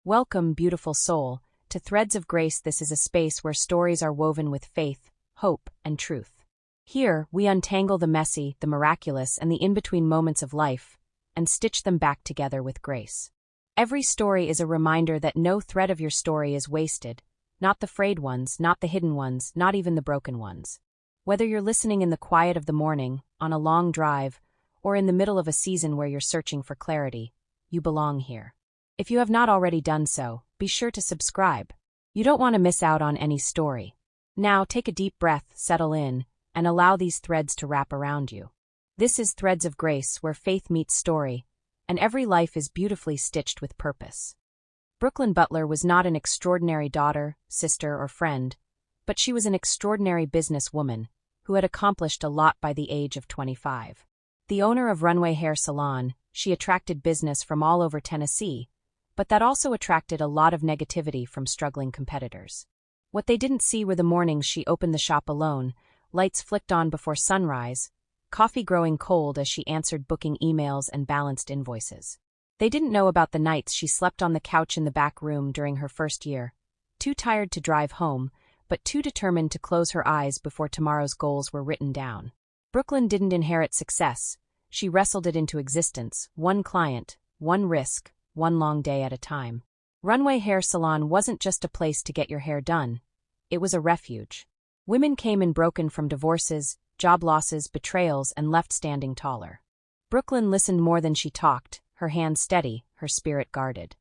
Welcome, beautiful soul, to Threads of Grace. This is a space where stories are woven with faith, hope, and truth. Here, we untangle the messy, the miraculous, and the in-between moments of life, and stitch them back together with grace. Every story is a reminder that no thread of your story is wasted, not the frayed ones, not the hidden ones, not even the broken ones. Whether you're listening in the quiet of the morning, on a long drive, or in the middle of a season where you're searching for clarity, you belong here. If you have not already done so, be sure to subscribe. You don't want to miss out on any story. Now, take a deep breath, settle in, and allow these threads to wrap around you. This is Threads of Grace, where faith meets story, and every life is beautifully stitched with purpose. Brooklyn Butler was not an extraordinary daughter, sister, or friend, but she was an extraordinary businesswoman who had accomplished a lot by the age of 25. The owner of Runway Hair Salon, she attracted business from all over Tennessee, but that also attracted a lot of negativity from struggling competitors. What they didn't see were the mornings she opened the shop alone, lights flicked on before sunrise, coffee growing cold as she answered booking emails and balanced invoices. They didn't know about the nights she slept on the couch in the back room during her first year, too tired to drive home, but too determined to close her eyes before tomorrow's goals were written down. Brooklyn didn't inherit success. She wrestled it into existence, one client, one risk, one long day at a time. Runway Hair Salon wasn't just a place to get your hair done. It was a refuge. Women came in broken from divorces, job losses, betrayals, and left standing taller. Brooklyn listened more than she talked, her hands steady, her spirit guarded.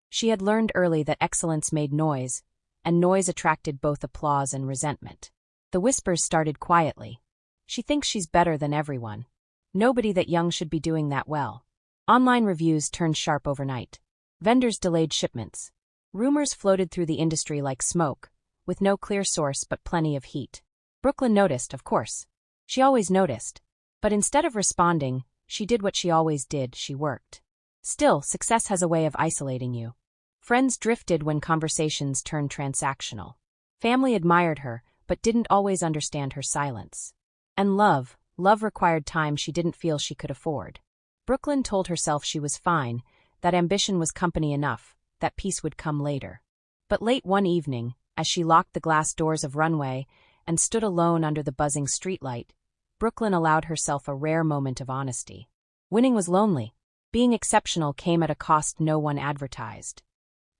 She had learned early that excellence made noise, and noise attracted both applause and resentment. The whispers started quietly. She thinks she's better than everyone. Nobody that young should be doing that well. Online reviews turned sharp overnight. Vendors delayed shipments. Rumors floated through the industry like smoke, with no clear source but plenty of heat. Brooklyn noticed, of course. She always noticed. But instead of responding, she did what she always did, she worked. Still, success has a way of isolating you. Friends drifted when conversations turned transactional. Family admired her, but didn't always understand her silence. And love required time she didn't feel she could afford. Brooklyn told herself she was fine, that ambition was company enough, that peace would come later. But late one evening, as she locked the glass doors of Runway and stood alone under the buzzing streetlight, Brooklyn allowed herself a rare moment of honesty. Winning was lonely. Being exceptional came at a cost no one advertised.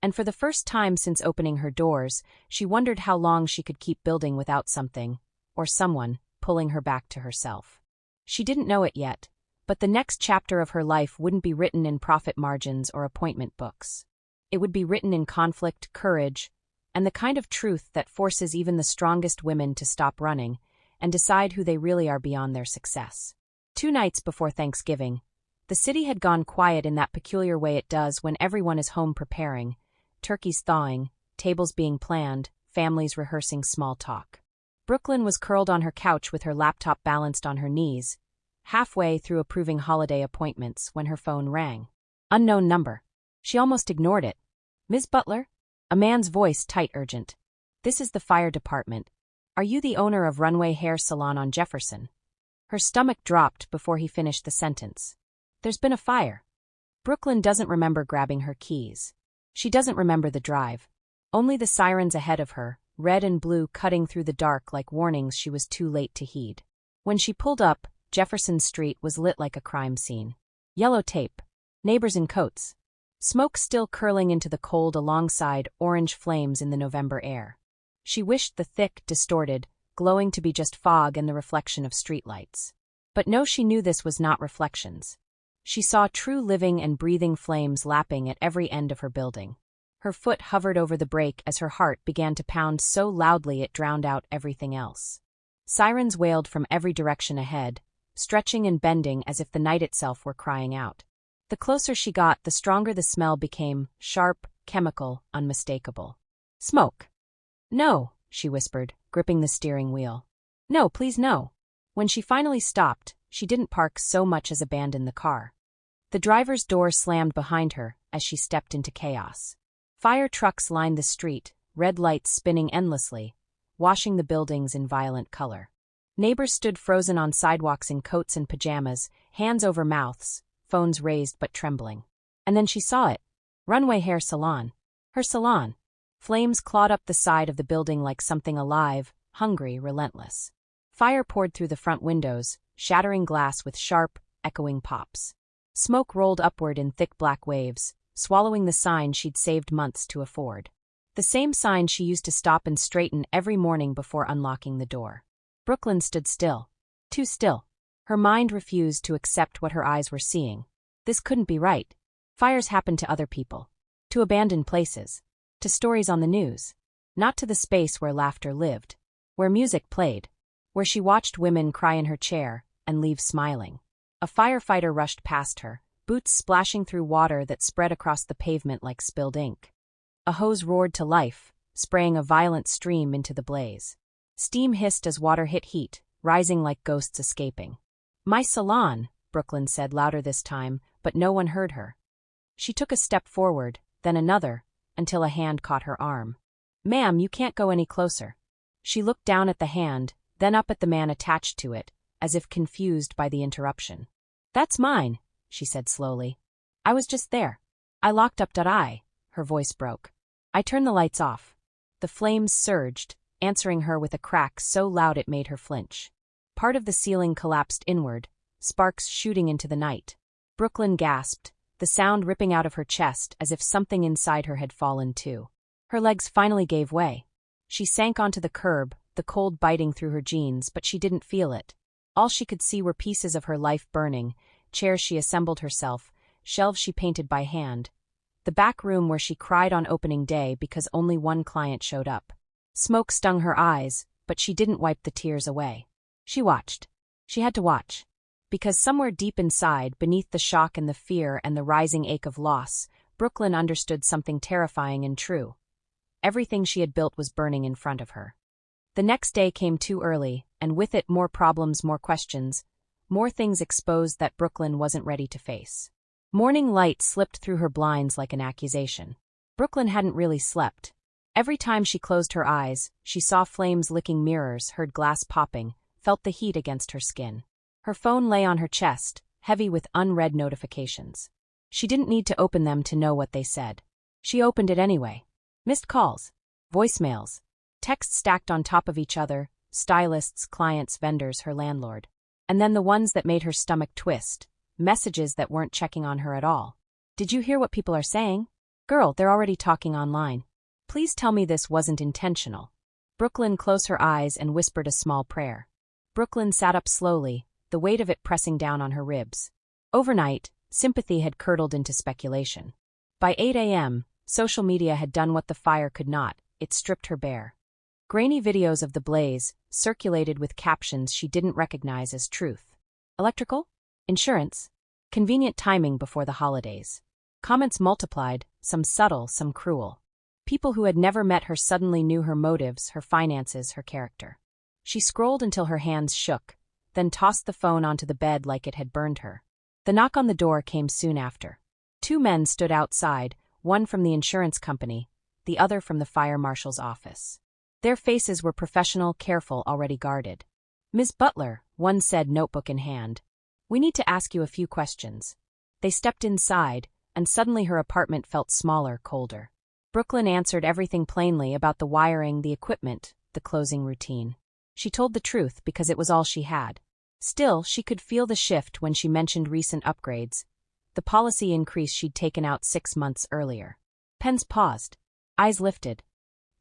And for the first time since opening her doors, she wondered how long she could keep building without something, or someone, pulling her back to herself. She didn't know it yet, but the next chapter of her life wouldn't be written in profit margins or appointment books. It would be written in conflict, courage, and the kind of truth that forces even the strongest women to stop running and decide who they really are beyond their success. 2 nights before Thanksgiving, the city had gone quiet in that peculiar way it does when everyone is home preparing, turkeys thawing, tables being planned, families rehearsing small talk. Brooklyn was curled on her couch with her laptop balanced on her knees, halfway through approving holiday appointments when her phone rang. Unknown number. She almost ignored it. "Ms. Butler?" A man's voice, tight, urgent. "This is the fire department. Are you the owner of Runway Hair Salon on Jefferson?" Her stomach dropped before he finished the sentence. "There's been a fire." Brooklyn doesn't remember grabbing her keys. She doesn't remember the drive. Only the sirens ahead of her, red and blue cutting through the dark like warnings she was too late to heed. When she pulled up, Jefferson Street was lit like a crime scene. Yellow tape. Neighbors in coats. Smoke still curling into the cold alongside orange flames in the November air. She wished the thick, distorted, glowing to be just fog and the reflection of streetlights. But no, she knew this was not reflections. She saw true living and breathing flames lapping at every end of her building. Her foot hovered over the brake as her heart began to pound so loudly it drowned out everything else. Sirens wailed from every direction ahead, stretching and bending as if the night itself were crying out. The closer she got, the stronger the smell became, sharp, chemical, unmistakable. "Smoke." "No," she whispered, gripping the steering wheel. "No, please no." When she finally stopped, she didn't park so much as abandon the car. The driver's door slammed behind her as she stepped into chaos. Fire trucks lined the street, red lights spinning endlessly, washing the buildings in violent color. Neighbors stood frozen on sidewalks in coats and pajamas, hands over mouths, phones raised but trembling. And then she saw it. Runway Hair Salon. Her salon. Flames clawed up the side of the building like something alive, hungry, relentless. Fire poured through the front windows, shattering glass with sharp, echoing pops. Smoke rolled upward in thick black waves, swallowing the sign she'd saved months to afford. The same sign she used to stop and straighten every morning before unlocking the door. Brooklyn stood still. Too still. Her mind refused to accept what her eyes were seeing. This couldn't be right. Fires happened to other people. To abandoned places. To stories on the news. Not to the space where laughter lived. Where music played. Where she watched women cry in her chair and leave smiling. A firefighter rushed past her, boots splashing through water that spread across the pavement like spilled ink. A hose roared to life, spraying a violent stream into the blaze. Steam hissed as water hit heat, rising like ghosts escaping. "My salon," Brooklyn said louder this time, but no one heard her. She took a step forward, then another, until a hand caught her arm. "Ma'am, you can't go any closer." She looked down at the hand, then up at the man attached to it, as if confused by the interruption. "That's mine," she said slowly. "I was just there. I locked up. Her voice broke. "I turned the lights off." The flames surged, answering her with a crack so loud it made her flinch. Part of the ceiling collapsed inward, sparks shooting into the night. Brooklyn gasped, the sound ripping out of her chest as if something inside her had fallen too. Her legs finally gave way. She sank onto the curb, the cold biting through her jeans, but she didn't feel it. All she could see were pieces of her life burning, chairs she assembled herself, shelves she painted by hand. The back room where she cried on opening day because only one client showed up. Smoke stung her eyes, but she didn't wipe the tears away. She watched. She had to watch. Because somewhere deep inside, beneath the shock and the fear and the rising ache of loss, Brooklyn understood something terrifying and true. Everything she had built was burning in front of her. The next day came too early, and with it more problems, more questions, more things exposed that Brooklyn wasn't ready to face. Morning light slipped through her blinds like an accusation. Brooklyn hadn't really slept. Every time she closed her eyes, she saw flames licking mirrors, heard glass popping, felt the heat against her skin. Her phone lay on her chest, heavy with unread notifications. She didn't need to open them to know what they said. She opened it anyway. Missed calls. Voicemails. Texts stacked on top of each other, stylists, clients, vendors, her landlord. And then the ones that made her stomach twist. Messages that weren't checking on her at all. "Did you hear what people are saying? Girl, they're already talking online. Please tell me this wasn't intentional." Brooklyn closed her eyes and whispered a small prayer. Brooklyn sat up slowly, the weight of it pressing down on her ribs. Overnight, sympathy had curdled into speculation. By 8 a.m., social media had done what the fire could not, it stripped her bare. Grainy videos of the blaze circulated with captions she didn't recognize as truth. Electrical? Insurance? Convenient timing before the holidays. Comments multiplied, some subtle, some cruel. People who had never met her suddenly knew her motives, her finances, her character. She scrolled until her hands shook, then tossed the phone onto the bed like it had burned her. The knock on the door came soon after. 2 men stood outside, one from the insurance company, the other from the fire marshal's office. Their faces were professional, careful, already guarded. "Ms. Butler," one said, notebook in hand. "We need to ask you a few questions." They stepped inside, and suddenly her apartment felt smaller, colder. Brooklyn answered everything plainly about the wiring, the equipment, the closing routine. She told the truth because it was all she had. Still, she could feel the shift when she mentioned recent upgrades, the policy increase she'd taken out 6 months earlier. Pens paused. Eyes lifted.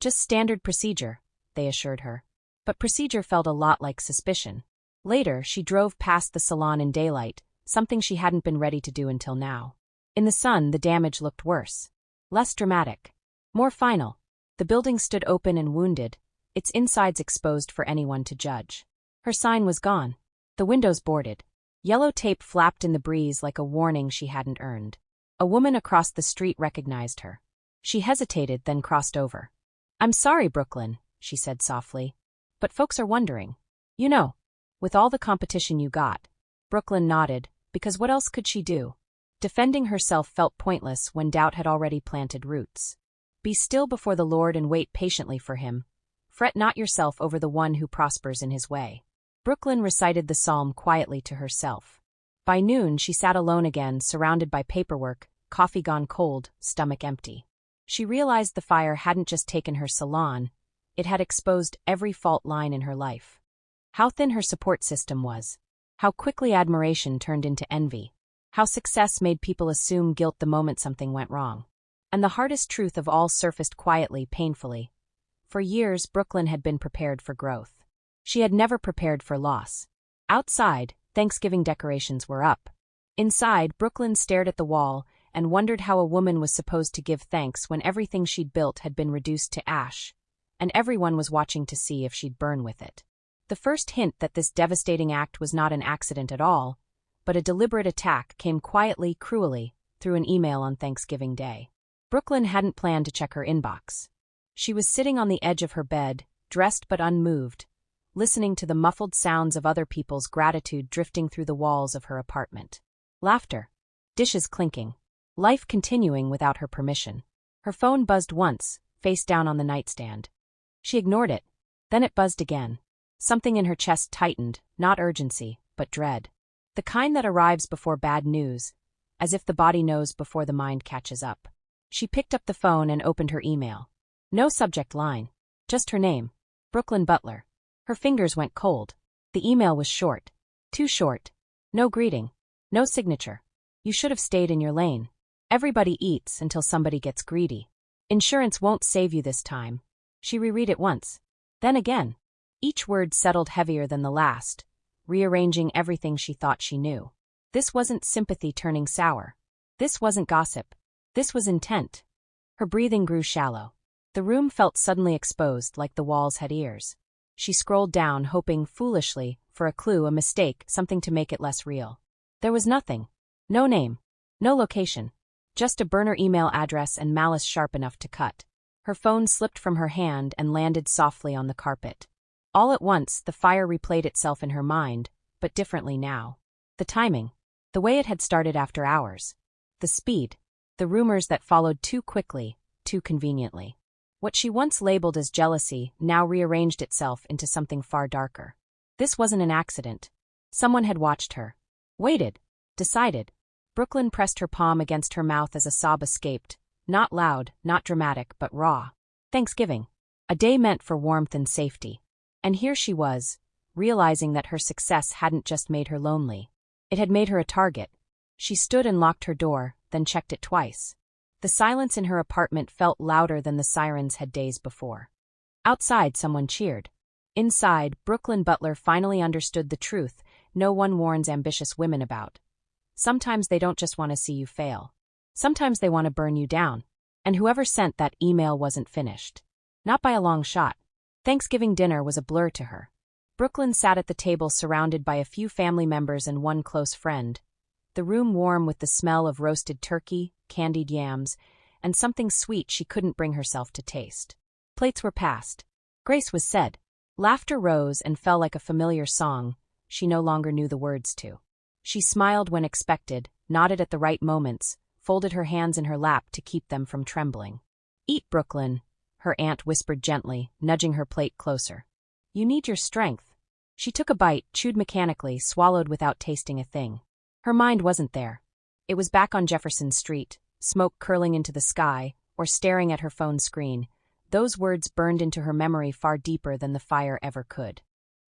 "Just standard procedure," they assured her. But procedure felt a lot like suspicion. Later, she drove past the salon in daylight, something she hadn't been ready to do until now. In the sun, the damage looked worse. Less dramatic. More final. The building stood open and wounded, its insides exposed for anyone to judge. Her sign was gone. The windows boarded. Yellow tape flapped in the breeze like a warning she hadn't earned. A woman across the street recognized her. She hesitated, then crossed over. "I'm sorry, Brooklyn," she said softly. "But folks are wondering. You know, with all the competition you got." Brooklyn nodded, because what else could she do? Defending herself felt pointless when doubt had already planted roots. "Be still before the Lord and wait patiently for him. Fret not yourself over the one who prospers in his way." Brooklyn recited the psalm quietly to herself. By noon she sat alone again, surrounded by paperwork, coffee gone cold, stomach empty. She realized the fire hadn't just taken her salon, it had exposed every fault line in her life. How thin her support system was. How quickly admiration turned into envy. How success made people assume guilt the moment something went wrong. And the hardest truth of all surfaced quietly, painfully. For years, Brooklyn had been prepared for growth. She had never prepared for loss. Outside, Thanksgiving decorations were up. Inside, Brooklyn stared at the wall and wondered how a woman was supposed to give thanks when everything she'd built had been reduced to ash, and everyone was watching to see if she'd burn with it. The first hint that this devastating act was not an accident at all, but a deliberate attack came quietly, cruelly, through an email on Thanksgiving Day. Brooklyn hadn't planned to check her inbox. She was sitting on the edge of her bed, dressed but unmoved, listening to the muffled sounds of other people's gratitude drifting through the walls of her apartment. Laughter. Dishes clinking. Life continuing without her permission. Her phone buzzed once, face down on the nightstand. She ignored it. Then it buzzed again. Something in her chest tightened, not urgency, but dread. The kind that arrives before bad news, as if the body knows before the mind catches up. She picked up the phone and opened her email. No subject line. Just her name. Brooklyn Butler. Her fingers went cold. The email was short. Too short. No greeting. No signature. You should have stayed in your lane. Everybody eats until somebody gets greedy. Insurance won't save you this time. She reread it once. Then again. Each word settled heavier than the last, rearranging everything she thought she knew. This wasn't sympathy turning sour. This wasn't gossip. This was intent. Her breathing grew shallow. The room felt suddenly exposed, like the walls had ears. She scrolled down, hoping, foolishly, for a clue, a mistake, something to make it less real. There was nothing. No name. No location. Just a burner email address and malice sharp enough to cut. Her phone slipped from her hand and landed softly on the carpet. All at once, the fire replayed itself in her mind, but differently now. The timing. The way it had started after hours. The speed. The rumors that followed too quickly, too conveniently. What she once labeled as jealousy now rearranged itself into something far darker. This wasn't an accident. Someone had watched her. Waited. Decided. Brooklyn pressed her palm against her mouth as a sob escaped, not loud, not dramatic, but raw. Thanksgiving. A day meant for warmth and safety. And here she was, realizing that her success hadn't just made her lonely. It had made her a target. She stood and locked her door, then checked it twice. The silence in her apartment felt louder than the sirens had days before. Outside, someone cheered. Inside, Brooklyn Butler finally understood the truth no one warns ambitious women about. Sometimes they don't just want to see you fail. Sometimes they want to burn you down. And whoever sent that email wasn't finished. Not by a long shot. Thanksgiving dinner was a blur to her. Brooklyn sat at the table surrounded by a few family members and one close friend. The room warm with the smell of roasted turkey, candied yams, and something sweet she couldn't bring herself to taste. Plates were passed. Grace was said. Laughter rose and fell like a familiar song she no longer knew the words to. She smiled when expected, nodded at the right moments, folded her hands in her lap to keep them from trembling. Eat, Brooklyn, her aunt whispered gently, nudging her plate closer. You need your strength. She took a bite, chewed mechanically, swallowed without tasting a thing. Her mind wasn't there. It was back on Jefferson Street, smoke curling into the sky, or staring at her phone screen. Those words burned into her memory far deeper than the fire ever could.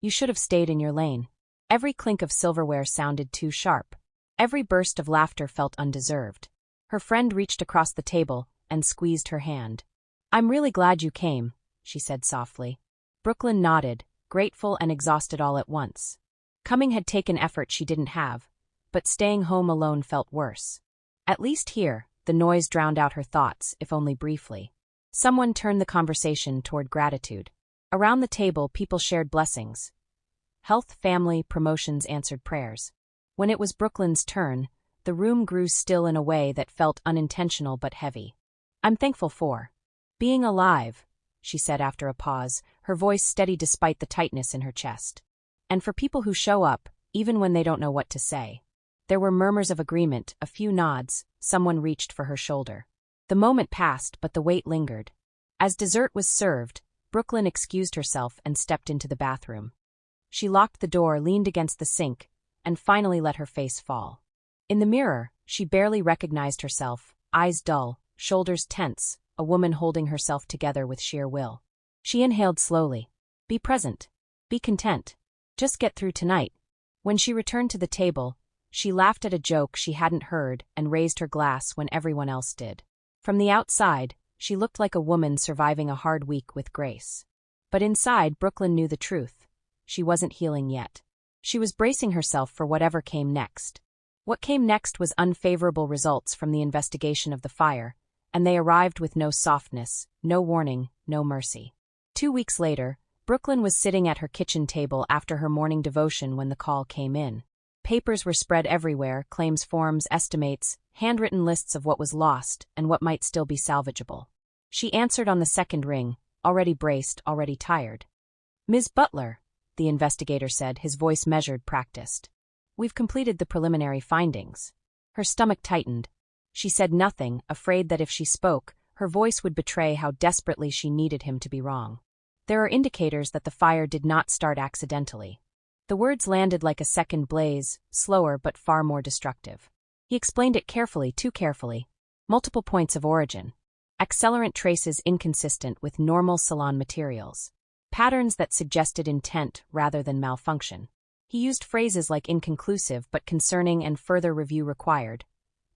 You should have stayed in your lane. Every clink of silverware sounded too sharp. Every burst of laughter felt undeserved. Her friend reached across the table and squeezed her hand. I'm really glad you came, she said softly. Brooklyn nodded, grateful and exhausted all at once. Coming had taken effort she didn't have, but staying home alone felt worse. At least here, the noise drowned out her thoughts, if only briefly. Someone turned the conversation toward gratitude. Around the table, people shared blessings. Health, family, promotions answered prayers. When it was Brooklyn's turn, the room grew still in a way that felt unintentional but heavy. I'm thankful for being alive, she said after a pause, her voice steady despite the tightness in her chest. And for people who show up, even when they don't know what to say. There were murmurs of agreement, a few nods, someone reached for her shoulder. The moment passed, but the weight lingered. As dessert was served, Brooklyn excused herself and stepped into the bathroom. She locked the door, leaned against the sink, and finally let her face fall. In the mirror, she barely recognized herself, eyes dull, shoulders tense, a woman holding herself together with sheer will. She inhaled slowly. Be present. Be content. Just get through tonight. When she returned to the table, she laughed at a joke she hadn't heard and raised her glass when everyone else did. From the outside, she looked like a woman surviving a hard week with grace. But inside, Brooklyn knew the truth. She wasn't healing yet. She was bracing herself for whatever came next. What came next was unfavorable results from the investigation of the fire, and they arrived with no softness, no warning, no mercy. 2 weeks later, Brooklyn was sitting at her kitchen table after her morning devotion when the call came in. Papers were spread everywhere, claims forms, estimates, handwritten lists of what was lost and what might still be salvageable. She answered on the second ring, already braced, already tired. "Ms. Butler," the investigator said, his voice measured, practiced. "We've completed the preliminary findings." Her stomach tightened. She said nothing, afraid that if she spoke, her voice would betray how desperately she needed him to be wrong. "There are indicators that the fire did not start accidentally." The words landed like a second blaze, slower but far more destructive. He explained it carefully, too carefully. Multiple points of origin. Accelerant traces inconsistent with normal salon materials. Patterns that suggested intent rather than malfunction. He used phrases like inconclusive but concerning and further review required.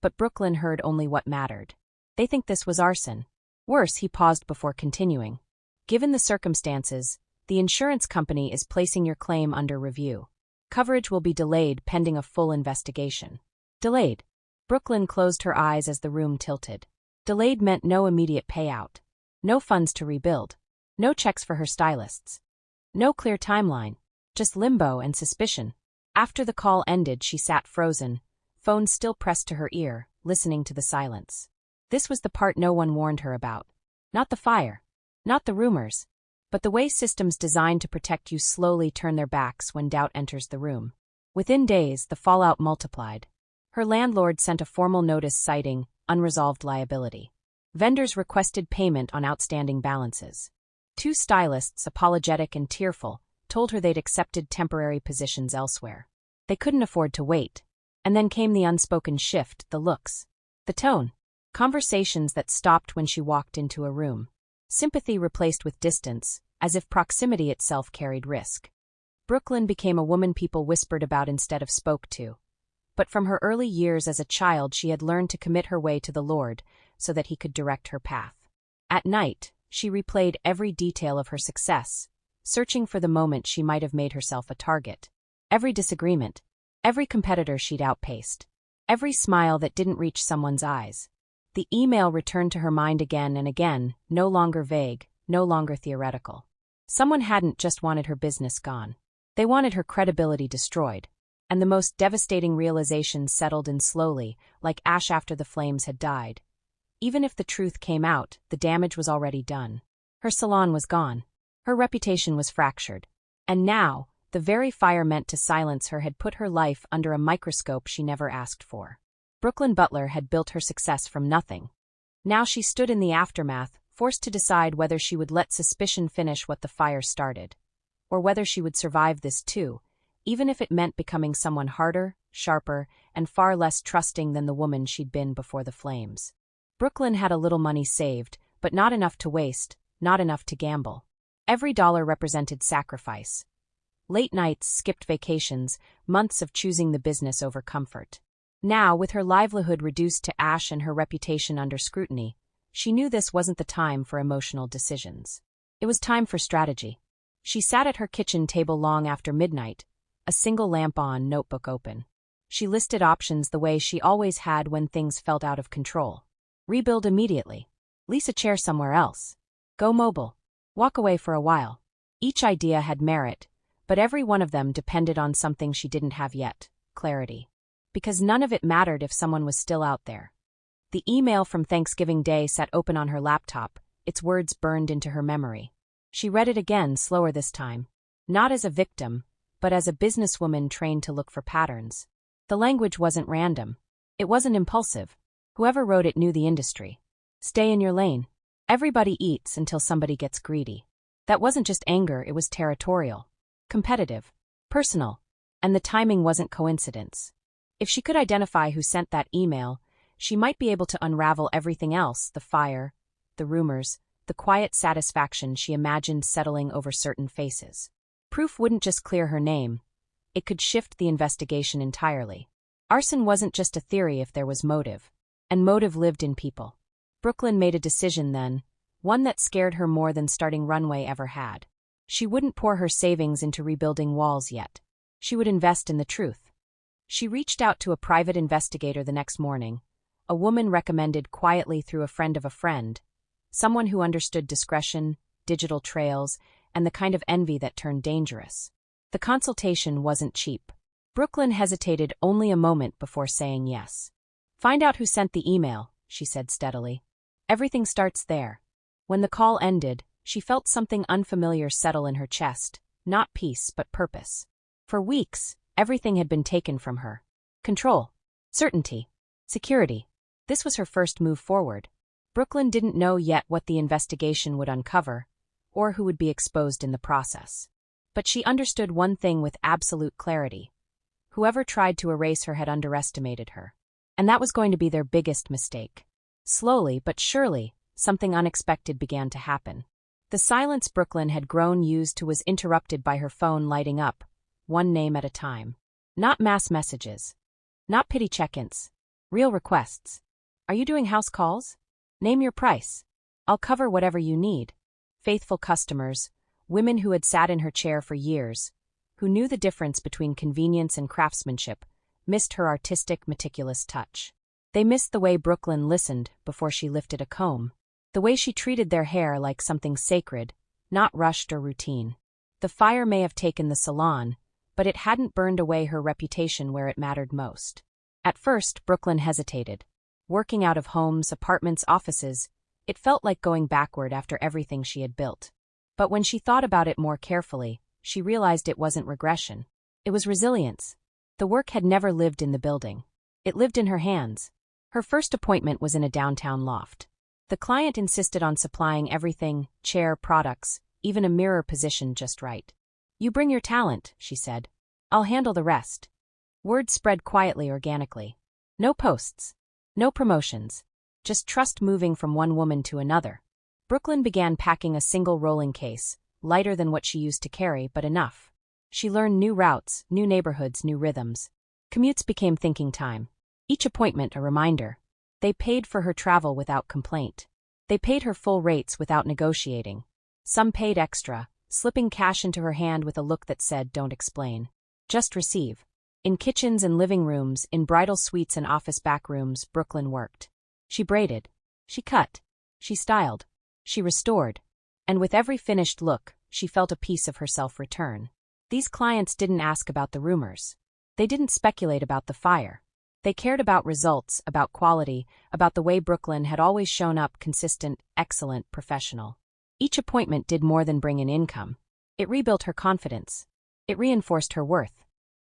But Brooklyn heard only what mattered. "They think this was arson." Worse, he paused before continuing. "Given the circumstances, the insurance company is placing your claim under review. Coverage will be delayed pending a full investigation." Delayed. Brooklyn closed her eyes as the room tilted. Delayed meant no immediate payout. No funds to rebuild. No checks for her stylists. No clear timeline. Just limbo and suspicion. After the call ended, she sat frozen, phone still pressed to her ear, listening to the silence. This was the part no one warned her about. Not the fire. Not the rumors. But the way systems designed to protect you slowly turn their backs when doubt enters the room. Within days, the fallout multiplied. Her landlord sent a formal notice citing unresolved liability. Vendors requested payment on outstanding balances. 2 stylists, apologetic and tearful, told her they'd accepted temporary positions elsewhere. They couldn't afford to wait. And then came the unspoken shift, the looks. The tone. Conversations that stopped when she walked into a room. Sympathy replaced with distance, as if proximity itself carried risk. Brooklyn became a woman people whispered about instead of spoke to. But from her early years as a child she had learned to commit her way to the Lord so that he could direct her path. At night, she replayed every detail of her success, searching for the moment she might have made herself a target. Every disagreement, every competitor she'd outpaced, every smile that didn't reach someone's eyes. The email returned to her mind again and again, no longer vague, no longer theoretical. Someone hadn't just wanted her business gone. They wanted her credibility destroyed. And the most devastating realization settled in slowly, like ash after the flames had died. Even if the truth came out, the damage was already done. Her salon was gone. Her reputation was fractured. And now, the very fire meant to silence her had put her life under a microscope she never asked for. Brooklyn Butler had built her success from nothing. Now she stood in the aftermath, forced to decide whether she would let suspicion finish what the fire started. Or whether she would survive this too, even if it meant becoming someone harder, sharper, and far less trusting than the woman she'd been before the flames. Brooklyn had a little money saved, but not enough to waste, not enough to gamble. Every dollar represented sacrifice. Late nights, skipped vacations, months of choosing the business over comfort. Now, with her livelihood reduced to ash and her reputation under scrutiny, she knew this wasn't the time for emotional decisions. It was time for strategy. She sat at her kitchen table long after midnight, a single lamp on, notebook open. She listed options the way she always had when things felt out of control. Rebuild immediately. Lease a chair somewhere else. Go mobile. Walk away for a while. Each idea had merit, but every one of them depended on something she didn't have yet, clarity. Because none of it mattered if someone was still out there. The email from Thanksgiving Day sat open on her laptop, its words burned into her memory. She read it again, slower this time. Not as a victim, but as a businesswoman trained to look for patterns. The language wasn't random. It wasn't impulsive. Whoever wrote it knew the industry. Stay in your lane. Everybody eats until somebody gets greedy. That wasn't just anger, it was territorial. Competitive. Personal. And the timing wasn't coincidence. If she could identify who sent that email, she might be able to unravel everything else, the fire, the rumors, the quiet satisfaction she imagined settling over certain faces. Proof wouldn't just clear her name. It could shift the investigation entirely. Arson wasn't just a theory if there was motive. And motive lived in people. Brooklyn made a decision then, one that scared her more than starting Runway ever had. She wouldn't pour her savings into rebuilding walls yet. She would invest in the truth. She reached out to a private investigator the next morning, a woman recommended quietly through a friend of a friend, someone who understood discretion, digital trails, and the kind of envy that turned dangerous. The consultation wasn't cheap. Brooklyn hesitated only a moment before saying yes. "Find out who sent the email," she said steadily. "Everything starts there." When the call ended, she felt something unfamiliar settle in her chest, not peace but purpose. For weeks, everything had been taken from her. Control, certainty, security. This was her first move forward. Brooklyn didn't know yet what the investigation would uncover, or who would be exposed in the process. But she understood one thing with absolute clarity. Whoever tried to erase her had underestimated her. And that was going to be their biggest mistake. Slowly but surely, something unexpected began to happen. The silence Brooklyn had grown used to was interrupted by her phone lighting up, one name at a time. Not mass messages. Not pity check-ins. Real requests. "Are you doing house calls? Name your price. I'll cover whatever you need." Faithful customers, women who had sat in her chair for years, who knew the difference between convenience and craftsmanship, missed her artistic, meticulous touch. They missed the way Brooklyn listened before she lifted a comb, the way she treated their hair like something sacred, not rushed or routine. The fire may have taken the salon, but it hadn't burned away her reputation where it mattered most. At first, Brooklyn hesitated. Working out of homes, apartments, offices, it felt like going backward after everything she had built. But when she thought about it more carefully, she realized it wasn't regression. It was resilience. The work had never lived in the building. It lived in her hands. Her first appointment was in a downtown loft. The client insisted on supplying everything, chair, products, even a mirror positioned just right. "You bring your talent," she said. "I'll handle the rest." Word spread quietly, organically. No posts. No promotions. Just trust moving from one woman to another. Brooklyn began packing a single rolling case, lighter than what she used to carry, but enough. She learned new routes, new neighborhoods, new rhythms. Commutes became thinking time. Each appointment a reminder. They paid for her travel without complaint. They paid her full rates without negotiating. Some paid extra, slipping cash into her hand with a look that said, "Don't explain. Just receive." In kitchens and living rooms, in bridal suites and office back rooms, Brooklyn worked. She braided. She cut. She styled. She restored. And with every finished look, she felt a piece of herself return. These clients didn't ask about the rumors. They didn't speculate about the fire. They cared about results, about quality, about the way Brooklyn had always shown up, consistent, excellent, professional. Each appointment did more than bring in income. It rebuilt her confidence. It reinforced her worth.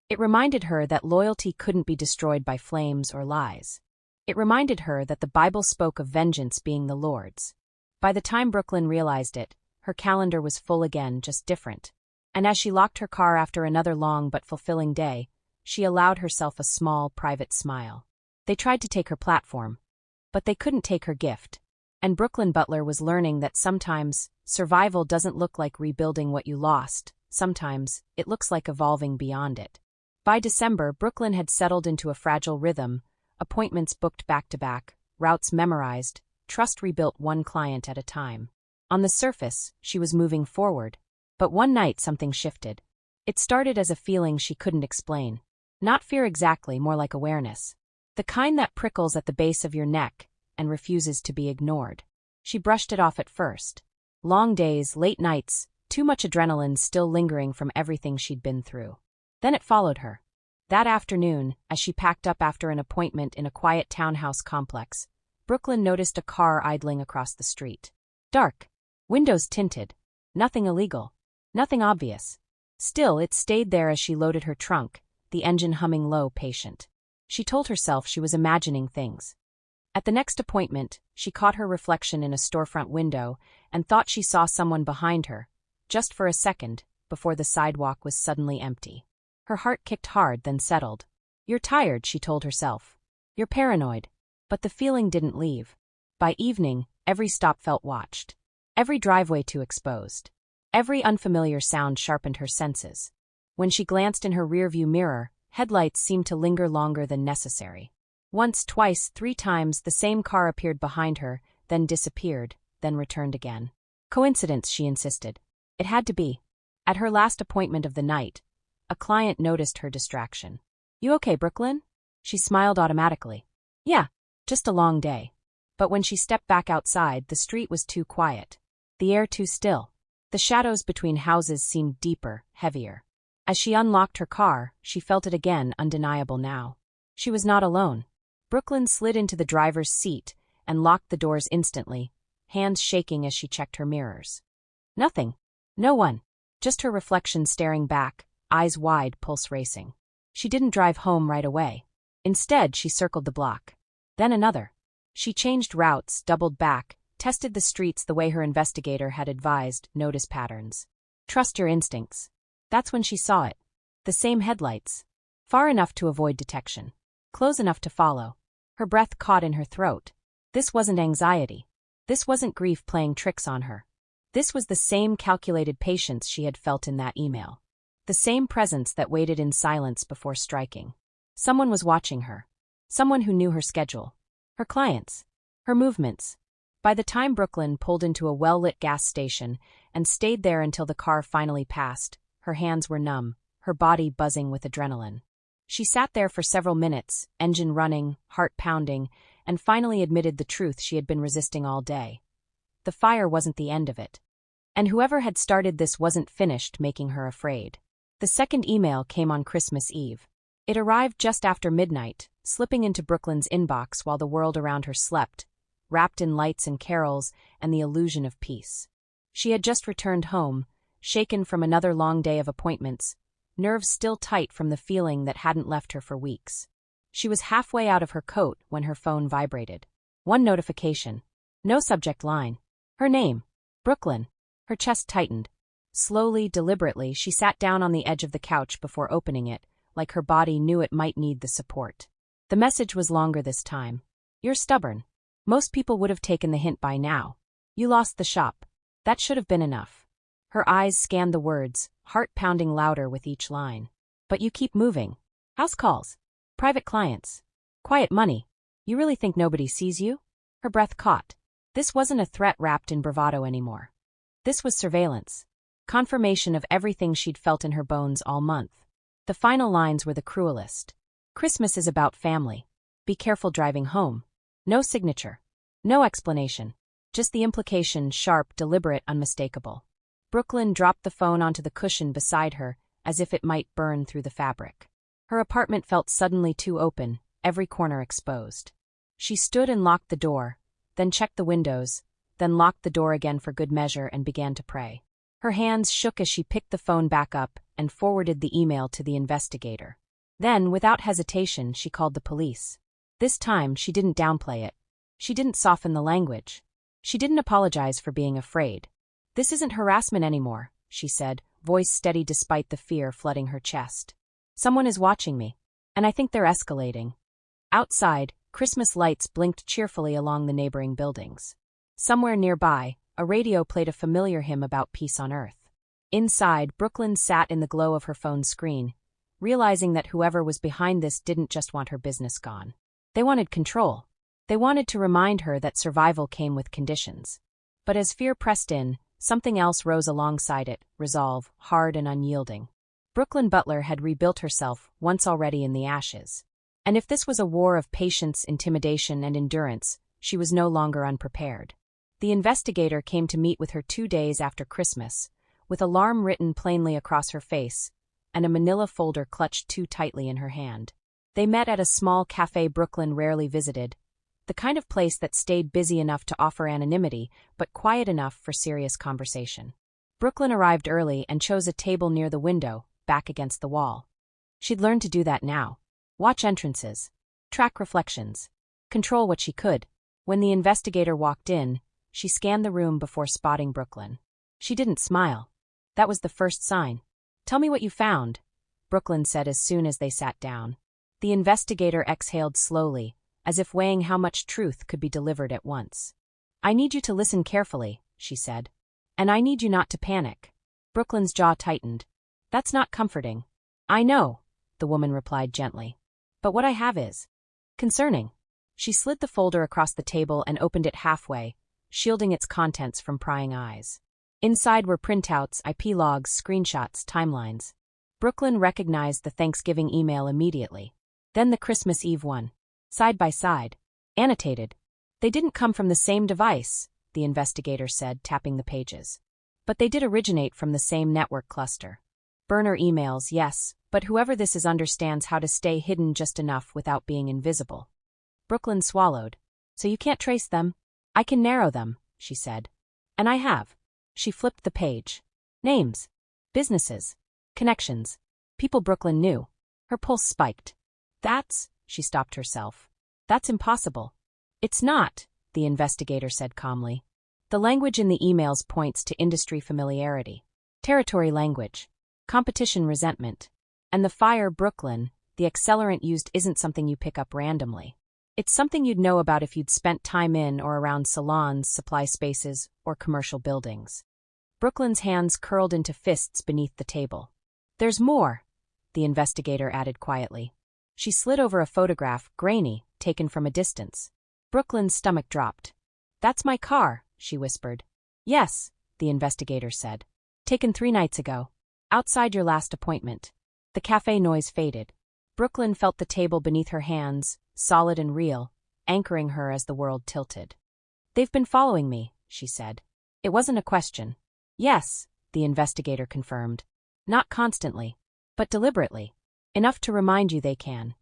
It reminded her that loyalty couldn't be destroyed by flames or lies. It reminded her that the Bible spoke of vengeance being the Lord's. By the time Brooklyn realized it, her calendar was full again, just different. And as she locked her car after another long but fulfilling day, she allowed herself a small, private smile. They tried to take her platform, but they couldn't take her gift. And Brooklyn Butler was learning that sometimes survival doesn't look like rebuilding what you lost. Sometimes it looks like evolving beyond it. By December, Brooklyn had settled into a fragile rhythm, appointments booked back-to-back, routes memorized, trust rebuilt one client at a time. On the surface, she was moving forward. But one night something shifted. It started as a feeling she couldn't explain. Not fear exactly, more like awareness. The kind that prickles at the base of your neck and refuses to be ignored. She brushed it off at first. Long days, late nights, too much adrenaline still lingering from everything she'd been through. Then it followed her. That afternoon, as she packed up after an appointment in a quiet townhouse complex, Brooklyn noticed a car idling across the street. Dark. Windows tinted. Nothing illegal. Nothing obvious. Still, it stayed there as she loaded her trunk, the engine humming low, patient. She told herself she was imagining things. At the next appointment, she caught her reflection in a storefront window and thought she saw someone behind her, just for a second, before the sidewalk was suddenly empty. Her heart kicked hard, then settled. "You're tired," she told herself. "You're paranoid." But the feeling didn't leave. By evening, Every stop felt watched. Every driveway too exposed. Every unfamiliar sound sharpened her senses. When she glanced in her rearview mirror, headlights seemed to linger longer than necessary. Once, twice, 3 times, the same car appeared behind her, then disappeared, then returned again. Coincidence, she insisted. It had to be. At her last appointment of the night, a client noticed her distraction. "You okay, Brooklyn?" She smiled automatically. "Yeah, just a long day." But when she stepped back outside, the street was too quiet. The air too still. The shadows between houses seemed deeper, heavier. As she unlocked her car, she felt it again, undeniable now. She was not alone. Brooklyn slid into the driver's seat and locked the doors instantly, hands shaking as she checked her mirrors. Nothing. No one. Just her reflection staring back, eyes wide, pulse racing. She didn't drive home right away. Instead, she circled the block. Then another. She changed routes, doubled back, tested the streets the way her investigator had advised, notice patterns. Trust your instincts. That's when she saw it. The same headlights. Far enough to avoid detection. Close enough to follow. Her breath caught in her throat. This wasn't anxiety. This wasn't grief playing tricks on her. This was the same calculated patience she had felt in that email. The same presence that waited in silence before striking. Someone was watching her. Someone who knew her schedule. Her clients. Her movements. By the time Brooklyn pulled into a well-lit gas station and stayed there until the car finally passed, her hands were numb, her body buzzing with adrenaline. She sat there for several minutes, engine running, heart pounding, and finally admitted the truth she had been resisting all day. The fire wasn't the end of it. And whoever had started this wasn't finished making her afraid. The second email came on Christmas Eve. It arrived just after midnight, slipping into Brooklyn's inbox while the world around her slept, wrapped in lights and carols and the illusion of peace. She had just returned home, shaken from another long day of appointments, nerves still tight from the feeling that hadn't left her for weeks. She was halfway out of her coat when her phone vibrated. One notification. No subject line. Her name. Brooklyn. Her chest tightened. Slowly, deliberately, she sat down on the edge of the couch before opening it, like her body knew it might need the support. The message was longer this time. "You're stubborn. Most people would have taken the hint by now. You lost the shop. That should have been enough." Her eyes scanned the words, heart pounding louder with each line. "But you keep moving. House calls. Private clients. Quiet money. You really think nobody sees you?" Her breath caught. This wasn't a threat wrapped in bravado anymore. This was surveillance. Confirmation of everything she'd felt in her bones all month. The final lines were the cruelest. "Christmas is about family. Be careful driving home." No signature. No explanation. Just the implication, sharp, deliberate, unmistakable. Brooklyn dropped the phone onto the cushion beside her, as if it might burn through the fabric. Her apartment felt suddenly too open, every corner exposed. She stood and locked the door, then checked the windows, then locked the door again for good measure and began to pray. Her hands shook as she picked the phone back up and forwarded the email to the investigator. Then, without hesitation, she called the police. This time, she didn't downplay it. She didn't soften the language. She didn't apologize for being afraid. "This isn't harassment anymore," she said, voice steady despite the fear flooding her chest. "Someone is watching me, and I think they're escalating." Outside, Christmas lights blinked cheerfully along the neighboring buildings. Somewhere nearby, a radio played a familiar hymn about peace on earth. Inside, Brooklyn sat in the glow of her phone's screen, realizing that whoever was behind this didn't just want her business gone. They wanted control. They wanted to remind her that survival came with conditions. But as fear pressed in, something else rose alongside it, resolve, hard and unyielding. Brooklyn Butler had rebuilt herself, once already in the ashes. And if this was a war of patience, intimidation, and endurance, she was no longer unprepared. The investigator came to meet with her 2 days after Christmas, with alarm written plainly across her face, and a manila folder clutched too tightly in her hand. They met at a small cafe Brooklyn rarely visited, the kind of place that stayed busy enough to offer anonymity, but quiet enough for serious conversation. Brooklyn arrived early and chose a table near the window, back against the wall. She'd learned to do that now. Watch entrances. Track reflections. Control what she could. When the investigator walked in, she scanned the room before spotting Brooklyn. She didn't smile. That was the first sign. "Tell me what you found," Brooklyn said as soon as they sat down. The investigator exhaled slowly, as if weighing how much truth could be delivered at once. I need you to listen carefully, she said. And I need you not to panic. Brooklyn's jaw tightened. That's not comforting. I know, the woman replied gently. But what I have is concerning. She slid the folder across the table and opened it halfway, shielding its contents from prying eyes. Inside were printouts, IP logs, screenshots, timelines. Brooklyn recognized the Thanksgiving email immediately. Then the Christmas Eve one. Side by side. Annotated. They didn't come from the same device, the investigator said, tapping the pages. But they did originate from the same network cluster. Burner emails, yes, but whoever this is understands how to stay hidden just enough without being invisible. Brooklyn swallowed. So you can't trace them? I can narrow them, she said. And I have. She flipped the page. Names. Businesses. Connections. People Brooklyn knew. Her pulse spiked. She stopped herself. That's impossible. It's not, the investigator said calmly. The language in the emails points to industry familiarity. Territory language. Competition resentment. And the fire Brooklyn, the accelerant used isn't something you pick up randomly. It's something you'd know about if you'd spent time in or around salons, supply spaces, or commercial buildings. Brooklyn's hands curled into fists beneath the table. There's more, the investigator added quietly. She slid over a photograph, grainy, taken from a distance. Brooklyn's stomach dropped. That's my car, she whispered. Yes, the investigator said. Taken 3 nights ago. Outside your last appointment. The cafe noise faded. Brooklyn felt the table beneath her hands, solid and real, anchoring her as the world tilted. They've been following me, she said. It wasn't a question. Yes, the investigator confirmed. Not constantly, but deliberately. Enough to remind you they can.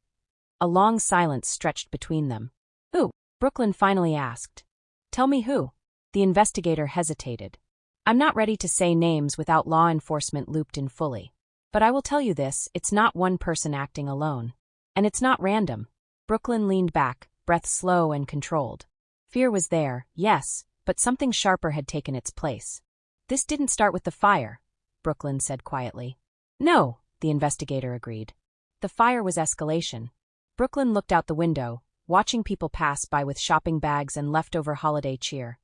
A long silence stretched between them. Who? Brooklyn finally asked. Tell me who. The investigator hesitated. I'm not ready to say names without law enforcement looped in fully. But I will tell you this, it's not one person acting alone. And it's not random. Brooklyn leaned back, breath slow and controlled. Fear was there, yes, but something sharper had taken its place. This didn't start with the fire, Brooklyn said quietly. No, the investigator agreed. The fire was escalation. Brooklyn looked out the window, watching people pass by with shopping bags and leftover holiday cheer,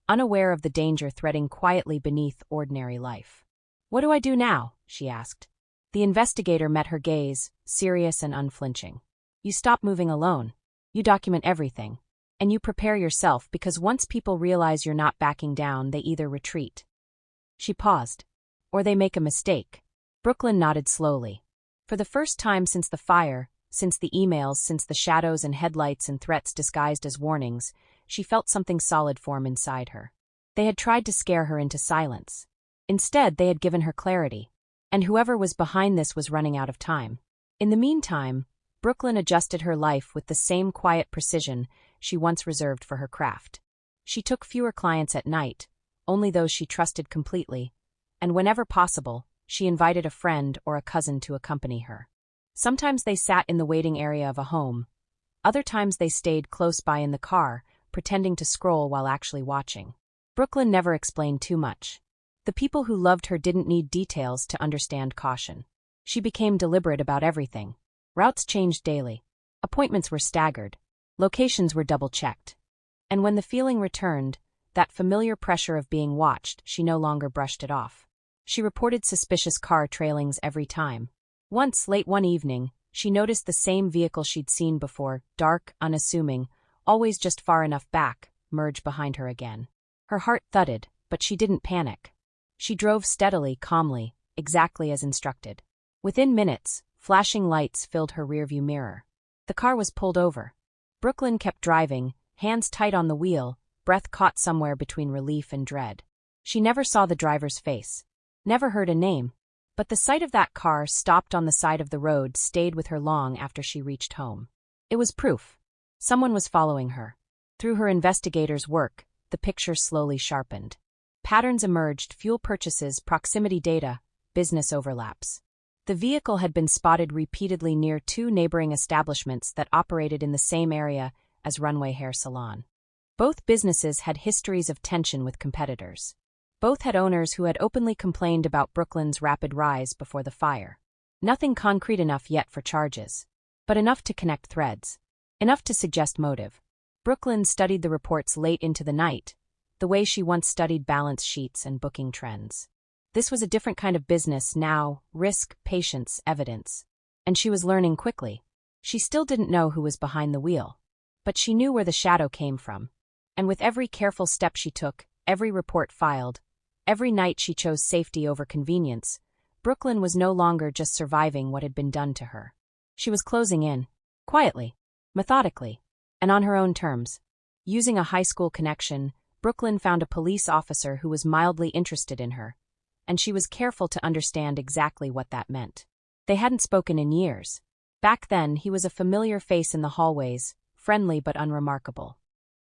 unaware of the danger threading quietly beneath ordinary life. What do I do now? She asked. The investigator met her gaze, serious and unflinching. You stop moving alone. You document everything. And you prepare yourself because once people realize you're not backing down, they either retreat. She paused. Or they make a mistake. Brooklyn nodded slowly. For the first time since the fire, since the emails, since the shadows and headlights and threats disguised as warnings, she felt something solid form inside her. They had tried to scare her into silence. Instead, they had given her clarity. And whoever was behind this was running out of time. In the meantime, Brooklyn adjusted her life with the same quiet precision she once reserved for her craft. She took fewer clients at night, only those she trusted completely, and whenever possible, she invited a friend or a cousin to accompany her. Sometimes they sat in the waiting area of a home. Other times they stayed close by in the car, pretending to scroll while actually watching. Brooklyn never explained too much. The people who loved her didn't need details to understand caution. She became deliberate about everything. Routes changed daily. Appointments were staggered. Locations were double-checked. And when the feeling returned, that familiar pressure of being watched, she no longer brushed it off. She reported suspicious car trailings every time. Once, late one evening, she noticed the same vehicle she'd seen before, dark, unassuming, always just far enough back, merge behind her again. Her heart thudded, but she didn't panic. She drove steadily, calmly, exactly as instructed. Within minutes, flashing lights filled her rearview mirror. The car was pulled over. Brooklyn kept driving, hands tight on the wheel, breath caught somewhere between relief and dread. She never saw the driver's face. Never heard a name. But the sight of that car stopped on the side of the road stayed with her long after she reached home. It was proof. Someone was following her. Through her investigator's work, the picture slowly sharpened. Patterns emerged: fuel purchases, proximity data, business overlaps. The vehicle had been spotted repeatedly near 2 neighboring establishments that operated in the same area as Runway Hair Salon. Both businesses had histories of tension with competitors. Both had owners who had openly complained about Brooklyn's rapid rise before the fire. Nothing concrete enough yet for charges. But enough to connect threads. Enough to suggest motive. Brooklyn studied the reports late into the night, the way she once studied balance sheets and booking trends. This was a different kind of business now, risk, patience, evidence. And she was learning quickly. She still didn't know who was behind the wheel. But she knew where the shadow came from. And with every careful step she took, every report filed, every night she chose safety over convenience, Brooklyn was no longer just surviving what had been done to her. She was closing in, quietly, methodically, and on her own terms. Using a high school connection, Brooklyn found a police officer who was mildly interested in her, and she was careful to understand exactly what that meant. They hadn't spoken in years. Back then, he was a familiar face in the hallways, friendly but unremarkable.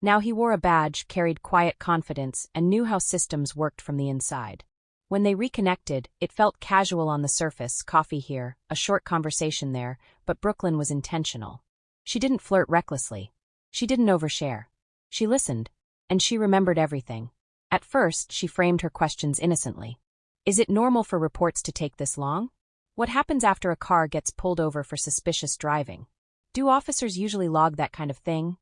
Now he wore a badge, carried quiet confidence, and knew how systems worked from the inside. When they reconnected, it felt casual on the surface, coffee here, a short conversation there, but Brooklyn was intentional. She didn't flirt recklessly. She didn't overshare. She listened, and she remembered everything. At first, she framed her questions innocently. Is it normal for reports to take this long? What happens after a car gets pulled over for suspicious driving? Do officers usually log that kind of thing?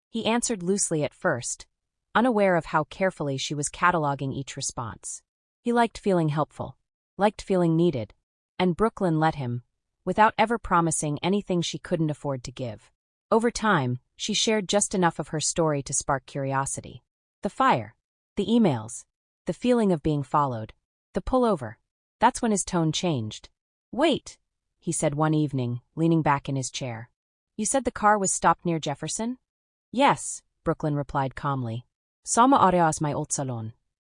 He answered loosely at first, unaware of how carefully she was cataloging each response. He liked feeling helpful, liked feeling needed, and Brooklyn let him, without ever promising anything she couldn't afford to give. Over time, she shared just enough of her story to spark curiosity. The fire, the emails, the feeling of being followed, the pullover. That's when his tone changed. Wait, he said one evening, leaning back in his chair. You said the car was stopped near Jefferson? Yes, Brooklyn replied calmly. Sama areas my old salon.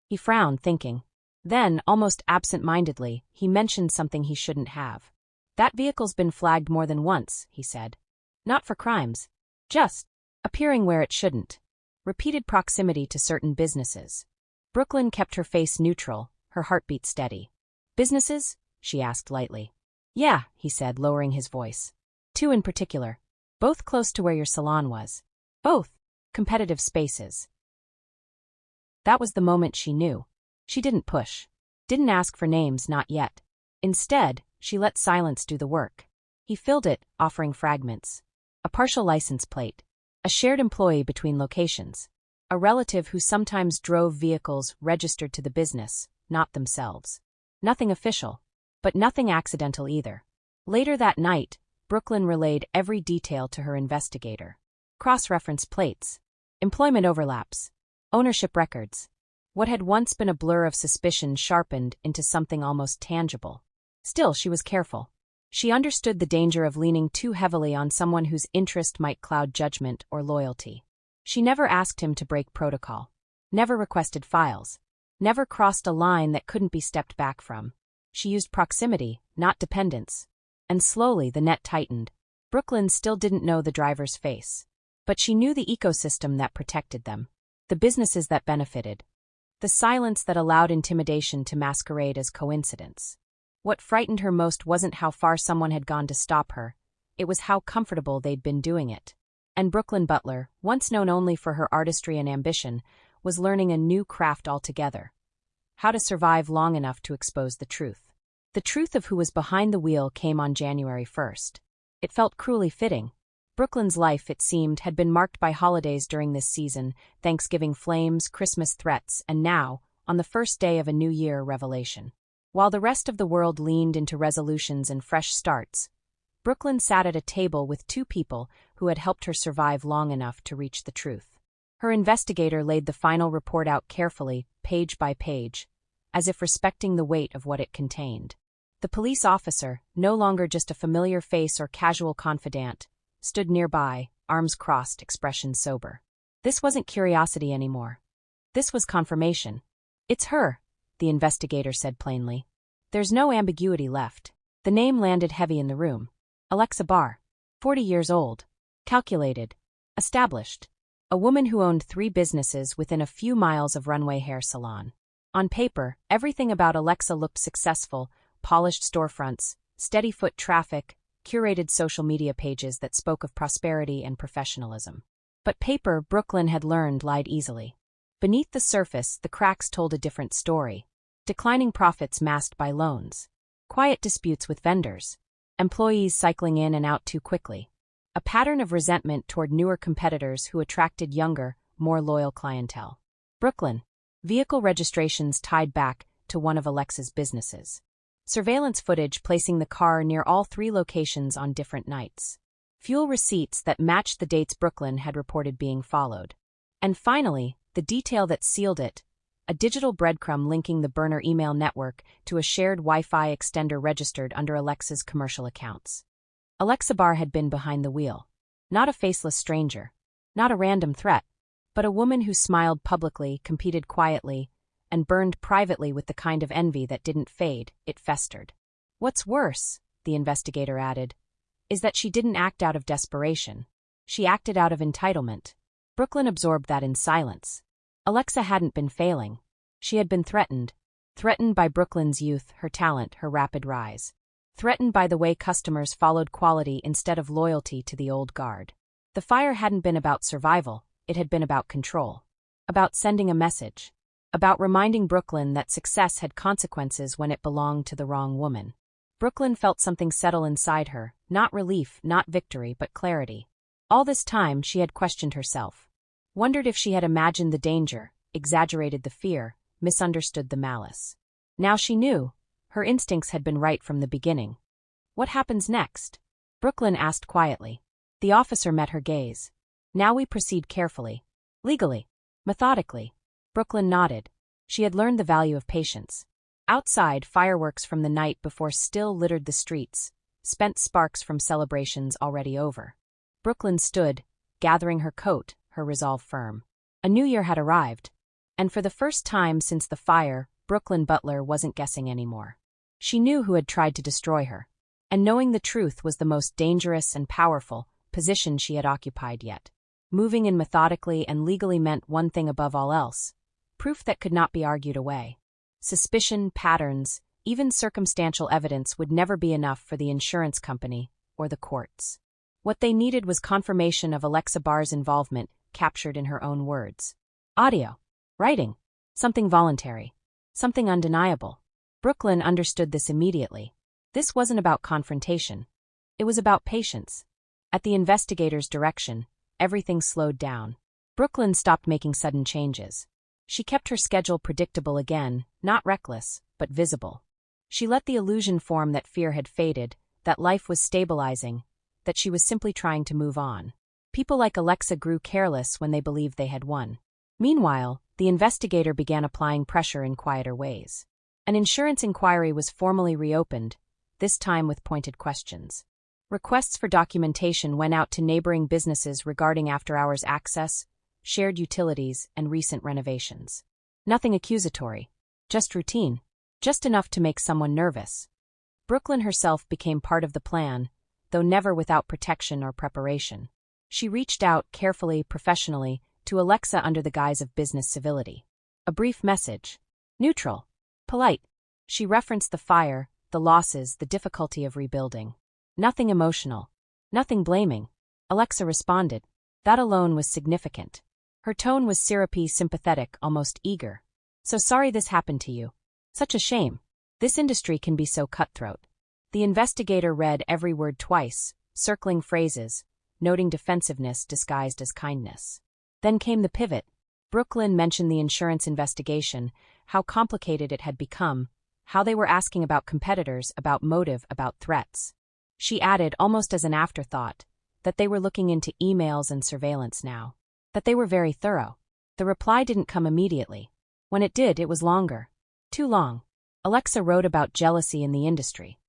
He frowned, thinking. Then, almost absent-mindedly, he mentioned something he shouldn't have. That vehicle's been flagged more than once, he said. Not for crimes. Just appearing where it shouldn't. Repeated proximity to certain businesses. Brooklyn kept her face neutral, her heartbeat steady. Businesses? She asked lightly. Yeah, he said, lowering his voice. Two in particular. Both close to where your salon was. Both competitive spaces. That was the moment she knew. She didn't push. Didn't ask for names, not yet. Instead, she let silence do the work. He filled it, offering fragments. A partial license plate. A shared employee between locations. A relative who sometimes drove vehicles registered to the business, not themselves. Nothing official. But nothing accidental either. Later that night, Brooklyn relayed every detail to her investigator. Cross-reference plates. Employment overlaps. Ownership records. What had once been a blur of suspicion sharpened into something almost tangible. Still, she was careful. She understood the danger of leaning too heavily on someone whose interest might cloud judgment or loyalty. She never asked him to break protocol. Never requested files. Never crossed a line that couldn't be stepped back from. She used proximity, not dependence. And slowly the net tightened. Brooklyn still didn't know the driver's face. But she knew the ecosystem that protected them. The businesses that benefited. The silence that allowed intimidation to masquerade as coincidence. What frightened her most wasn't how far someone had gone to stop her. It was how comfortable they'd been doing it. And Brooklyn Butler, once known only for her artistry and ambition, was learning a new craft altogether. How to survive long enough to expose the truth. The truth of who was behind the wheel came on January 1st. It felt cruelly fitting. Brooklyn's life, it seemed, had been marked by holidays during this season, Thanksgiving flames, Christmas threats, and now, on the first day of a new year, revelation. While the rest of the world leaned into resolutions and fresh starts, Brooklyn sat at a table with two people who had helped her survive long enough to reach the truth. Her investigator laid the final report out carefully, page by page, as if respecting the weight of what it contained. The police officer, no longer just a familiar face or casual confidant, stood nearby, arms crossed, expression sober. This wasn't curiosity anymore. This was confirmation. It's her, the investigator said plainly. There's no ambiguity left. The name landed heavy in the room. Alexa Barr. 40 years old. Calculated. Established. A woman who owned 3 businesses within a few miles of Runway Hair Salon. On paper, everything about Alexa looked successful: polished storefronts, steady foot traffic, curated social media pages that spoke of prosperity and professionalism. But paper, Brooklyn had learned, lied easily. Beneath the surface, the cracks told a different story. Declining profits masked by loans. Quiet disputes with vendors. Employees cycling in and out too quickly. A pattern of resentment toward newer competitors who attracted younger, more loyal clientele. Brooklyn. Vehicle registrations tied back to one of Alexa's businesses. Surveillance footage placing the car near all 3 locations on different nights. Fuel receipts that matched the dates Brooklyn had reported being followed. And finally, the detail that sealed it, a digital breadcrumb linking the burner email network to a shared Wi-Fi extender registered under Alexa's commercial accounts. Alexa Barr had been behind the wheel. Not a faceless stranger. Not a random threat. But a woman who smiled publicly, competed quietly, and burned privately with the kind of envy that didn't fade, it festered. What's worse, the investigator added, is that she didn't act out of desperation. She acted out of entitlement. Brooklyn absorbed that in silence. Alexa hadn't been failing. She had been threatened. Threatened by Brooklyn's youth, her talent, her rapid rise. Threatened by the way customers followed quality instead of loyalty to the old guard. The fire hadn't been about survival, it had been about control. About sending a message. About reminding Brooklyn that success had consequences when it belonged to the wrong woman. Brooklyn felt something settle inside her, not relief, not victory, but clarity. All this time she had questioned herself. Wondered if she had imagined the danger, exaggerated the fear, misunderstood the malice. Now she knew. Her instincts had been right from the beginning. What happens next? Brooklyn asked quietly. The officer met her gaze. Now we proceed carefully. Legally. Methodically. Brooklyn nodded. She had learned the value of patience. Outside, fireworks from the night before still littered the streets, spent sparks from celebrations already over. Brooklyn stood, gathering her coat, her resolve firm. A new year had arrived. And for the first time since the fire, Brooklyn Butler wasn't guessing anymore. She knew who had tried to destroy her. And knowing the truth was the most dangerous and powerful position she had occupied yet. Moving in methodically and legally meant one thing above all else. Proof that could not be argued away. Suspicion, patterns, even circumstantial evidence would never be enough for the insurance company or the courts. What they needed was confirmation of Alexa Barr's involvement, captured in her own words. Audio. Writing. Something voluntary. Something undeniable. Brooklyn understood this immediately. This wasn't about confrontation. It was about patience. At the investigator's direction, everything slowed down. Brooklyn stopped making sudden changes. She kept her schedule predictable again, not reckless, but visible. She let the illusion form that fear had faded, that life was stabilizing, that she was simply trying to move on. People like Alexa grew careless when they believed they had won. Meanwhile, the investigator began applying pressure in quieter ways. An insurance inquiry was formally reopened, this time with pointed questions. Requests for documentation went out to neighboring businesses regarding after-hours access, shared utilities, and recent renovations. Nothing accusatory. Just routine. Just enough to make someone nervous. Brooklyn herself became part of the plan, though never without protection or preparation. She reached out carefully, professionally, to Alexa under the guise of business civility. A brief message. Neutral. Polite. She referenced the fire, the losses, the difficulty of rebuilding. Nothing emotional. Nothing blaming. Alexa responded. That alone was significant. Her tone was syrupy, sympathetic, almost eager. So sorry this happened to you. Such a shame. This industry can be so cutthroat. The investigator read every word twice, circling phrases, noting defensiveness disguised as kindness. Then came the pivot. Brooklyn mentioned the insurance investigation, how complicated it had become, how they were asking about competitors, about motive, about threats. She added, almost as an afterthought, that they were looking into emails and surveillance now. That they were very thorough. The reply didn't come immediately. When it did, it was longer. Too long. Alexa wrote about jealousy in the industry.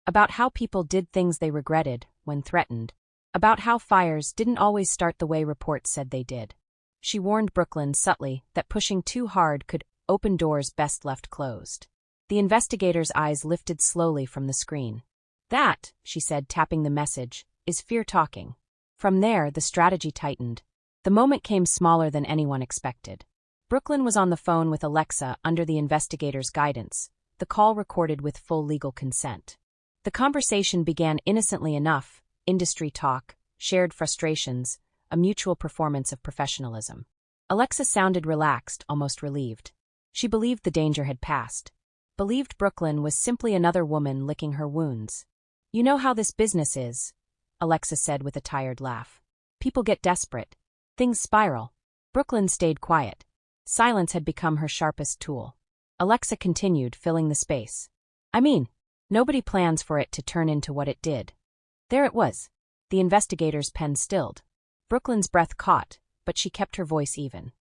About how people did things they regretted when threatened. About how fires didn't always start the way reports said they did. She warned Brooklyn subtly that pushing too hard could open doors best left closed. The investigator's eyes lifted slowly from the screen. That, she said, tapping the message, is fear talking. From there, the strategy tightened. The moment came smaller than anyone expected. Brooklyn was on the phone with Alexa under the investigator's guidance, the call recorded with full legal consent. The conversation began innocently enough, industry talk, shared frustrations, a mutual performance of professionalism. Alexa sounded relaxed, almost relieved. She believed the danger had passed. Believed Brooklyn was simply another woman licking her wounds. You know how this business is, Alexa said with a tired laugh. People get desperate. Things spiral. Brooklyn stayed quiet. Silence had become her sharpest tool. Alexa continued, filling the space. I mean, nobody plans for it to turn into what it did. There it was. The investigator's pen stilled. Brooklyn's breath caught, but she kept her voice even.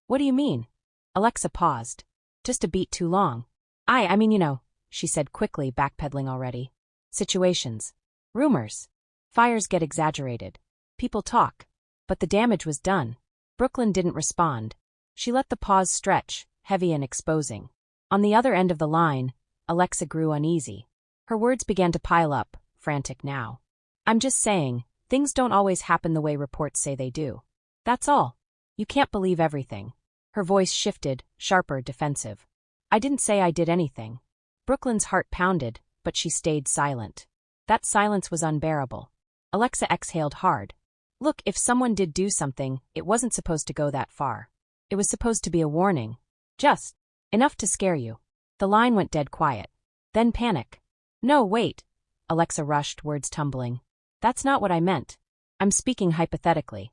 What do you mean? Alexa paused. Just a beat too long. I mean, she said quickly, backpedaling already. Situations. Rumors. Fires get exaggerated. People talk. But the damage was done. Brooklyn didn't respond. She let the pause stretch, heavy and exposing. On the other end of the line, Alexa grew uneasy. Her words began to pile up, frantic now. I'm just saying, things don't always happen the way reports say they do. That's all. You can't believe everything. Her voice shifted, sharper, defensive. I didn't say I did anything. Brooklyn's heart pounded, but she stayed silent. That silence was unbearable. Alexa exhaled hard. Look, if someone did do something, it wasn't supposed to go that far. It was supposed to be a warning. Just enough to scare you. The line went dead quiet. Then panic. No, wait. Alexa rushed, words tumbling. That's not what I meant. I'm speaking hypothetically.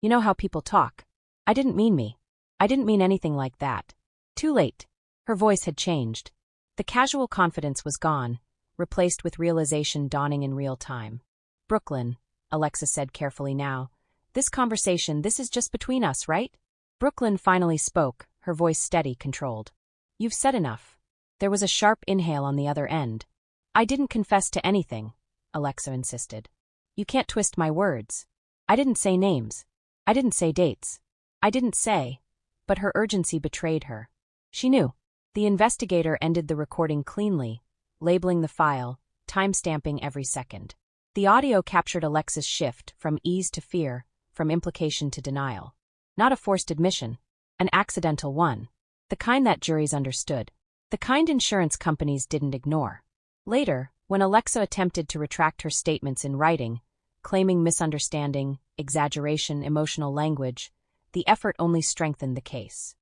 You know how people talk. I didn't mean anything like that. Too late. Her voice had changed. The casual confidence was gone, replaced with realization dawning in real time. Brooklyn, Alexa said carefully now. This is just between us, right? Brooklyn finally spoke, her voice steady, controlled. You've said enough. There was a sharp inhale on the other end. I didn't confess to anything, Alexa insisted. You can't twist my words. I didn't say names. I didn't say dates. I didn't say. But her urgency betrayed her. She knew. The investigator ended the recording cleanly, labeling the file, timestamping every second. The audio captured Alexa's shift from ease to fear, from implication to denial. Not a forced admission. An accidental one. The kind that juries understood. The kind insurance companies didn't ignore. Later, when Alexa attempted to retract her statements in writing, claiming misunderstanding, exaggeration, emotional language, the effort only strengthened the case.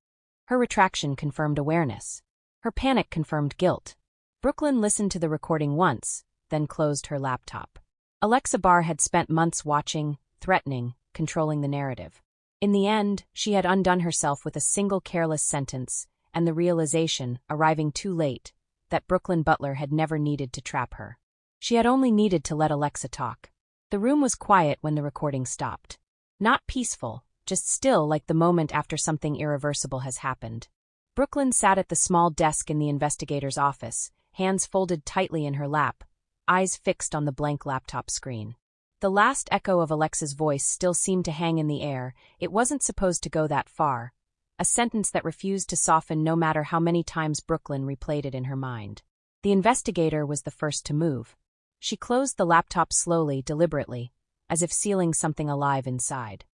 Her retraction confirmed awareness. Her panic confirmed guilt. Brooklyn listened to the recording once, then closed her laptop. Alexa Barr had spent months watching, threatening, controlling the narrative. In the end, she had undone herself with a single careless sentence, and the realization, arriving too late, that Brooklyn Butler had never needed to trap her. She had only needed to let Alexa talk. The room was quiet when the recording stopped. Not peaceful, just still, like the moment after something irreversible has happened. Brooklyn sat at the small desk in the investigator's office, hands folded tightly in her lap, eyes fixed on the blank laptop screen. The last echo of Alexa's voice still seemed to hang in the air. It wasn't supposed to go that far. A sentence that refused to soften no matter how many times Brooklyn replayed it in her mind. The investigator was the first to move. She closed the laptop slowly, deliberately, as if sealing something alive inside.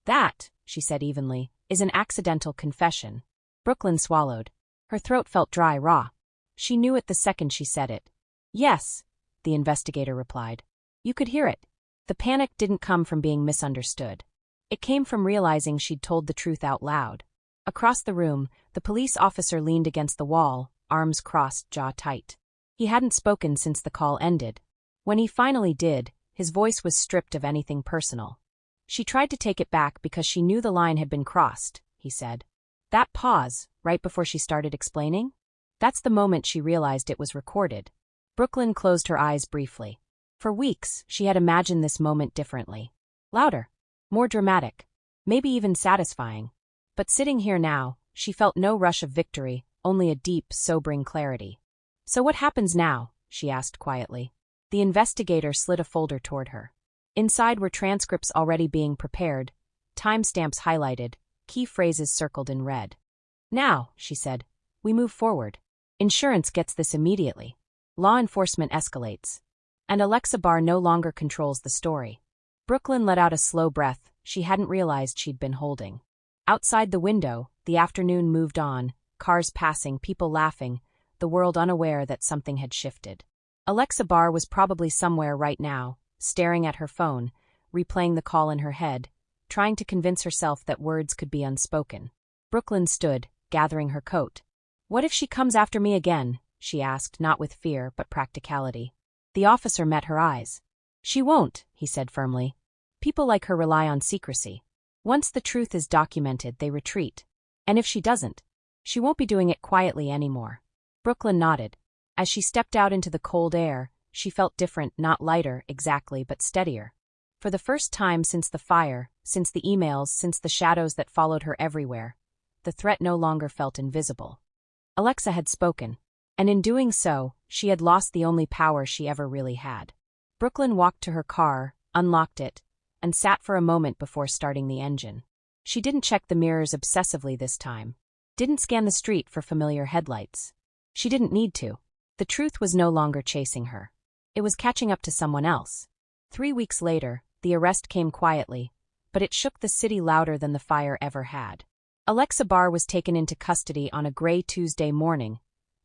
That, she said evenly, is an accidental confession. Brooklyn swallowed. Her throat felt dry, raw. She knew it the second she said it. Yes, the investigator replied. You could hear it. The panic didn't come from being misunderstood. It came from realizing she'd told the truth out loud. Across the room, the police officer leaned against the wall, arms crossed, jaw tight. He hadn't spoken since the call ended. When he finally did, his voice was stripped of anything personal. She tried to take it back because she knew the line had been crossed, he said. That pause, right before she started explaining? That's the moment she realized it was recorded. Brooklyn closed her eyes briefly. For weeks, she had imagined this moment differently. Louder. More dramatic. Maybe even satisfying. But sitting here now, she felt no rush of victory, only a deep, sobering clarity. So what happens now? She asked quietly. The investigator slid a folder toward her. Inside were transcripts already being prepared, timestamps highlighted, key phrases circled in red. Now, she said, we move forward. Insurance gets this immediately. Law enforcement escalates. And Alexa Barr no longer controls the story. Brooklyn let out a slow breath she hadn't realized she'd been holding. Outside the window, the afternoon moved on, cars passing, people laughing, the world unaware that something had shifted. Alexa Barr was probably somewhere right now, staring at her phone, replaying the call in her head, trying to convince herself that words could be unspoken. Brooklyn stood, gathering her coat. What if she comes after me again? She asked, not with fear, but practicality. The officer met her eyes. She won't, he said firmly. People like her rely on secrecy. Once the truth is documented, they retreat. And if she doesn't, she won't be doing it quietly anymore. Brooklyn nodded. As she stepped out into the cold air, she felt different, not lighter, exactly, but steadier. For the first time since the fire, since the emails, since the shadows that followed her everywhere, the threat no longer felt invisible. Alexa had spoken, and in doing so, she had lost the only power she ever really had. Brooklyn walked to her car, unlocked it, and sat for a moment before starting the engine. She didn't check the mirrors obsessively this time. Didn't scan the street for familiar headlights. She didn't need to. The truth was no longer chasing her. It was catching up to someone else. 3 weeks later, the arrest came quietly, but it shook the city louder than the fire ever had. Alexa Barr was taken into custody on a gray Tuesday morning,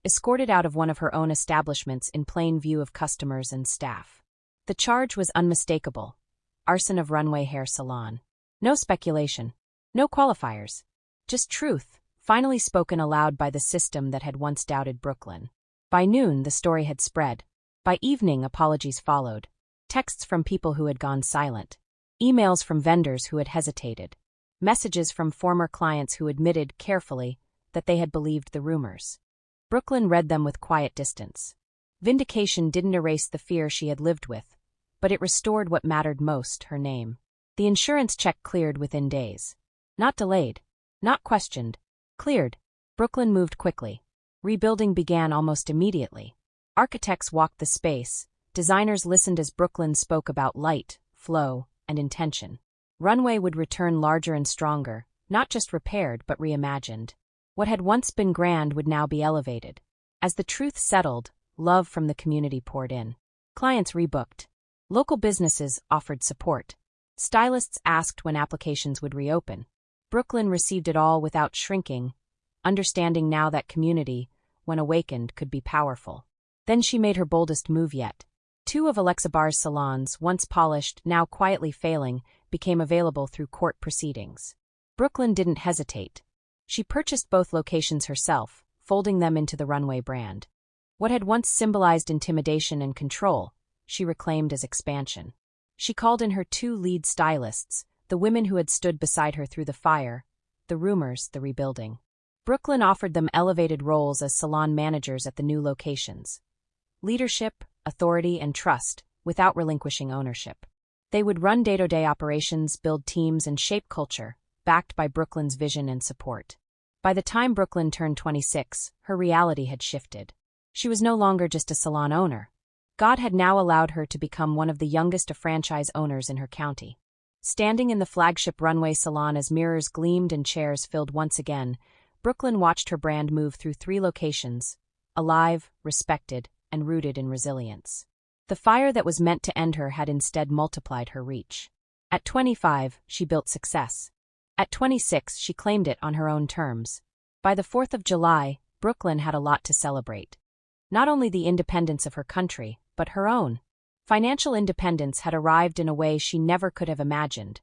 escorted out of one of her own establishments in plain view of customers and staff. The charge was unmistakable: arson of runway hair salon. No speculation. No qualifiers. Just truth, finally spoken aloud by the system that had once doubted Brooklyn. By noon, the story had spread. By evening, apologies followed. Texts from people who had gone silent. Emails from vendors who had hesitated. Messages from former clients who admitted, carefully, that they had believed the rumors. Brooklyn read them with quiet distance. Vindication didn't erase the fear she had lived with, but it restored what mattered most: her name. The insurance check cleared within days. Not delayed. Not questioned. Cleared. Brooklyn moved quickly. Rebuilding began almost immediately. Architects walked the space. Designers listened as Brooklyn spoke about light, flow, and intention. Runway would return larger and stronger, not just repaired but reimagined. What had once been grand would now be elevated. As the truth settled, love from the community poured in. Clients rebooked. Local businesses offered support. Stylists asked when applications would reopen. Brooklyn received it all without shrinking, understanding now that community, when awakened, could be powerful. Then she made her boldest move yet. 2 of Alexa Barr's salons, once polished, now quietly failing, became available through court proceedings. Brooklyn didn't hesitate. She purchased both locations herself, folding them into the Runway brand. What had once symbolized intimidation and control, she reclaimed as expansion. She called in her 2 lead stylists, the women who had stood beside her through the fire, the rumors, the rebuilding. Brooklyn offered them elevated roles as salon managers at the new locations. Leadership, authority, and trust, without relinquishing ownership. They would run day-to-day operations, build teams, and shape culture, backed by Brooklyn's vision and support. By the time Brooklyn turned 26, her reality had shifted. She was no longer just a salon owner. God had now allowed her to become one of the youngest of franchise owners in her county. Standing in the flagship Runway salon as mirrors gleamed and chairs filled once again, Brooklyn watched her brand move through 3 locations, alive, respected, and rooted in resilience. The fire that was meant to end her had instead multiplied her reach. At 25, she built success. At 26, she claimed it on her own terms. By the 4th of July, Brooklyn had a lot to celebrate. Not only the independence of her country, but her own. Financial independence had arrived in a way she never could have imagined,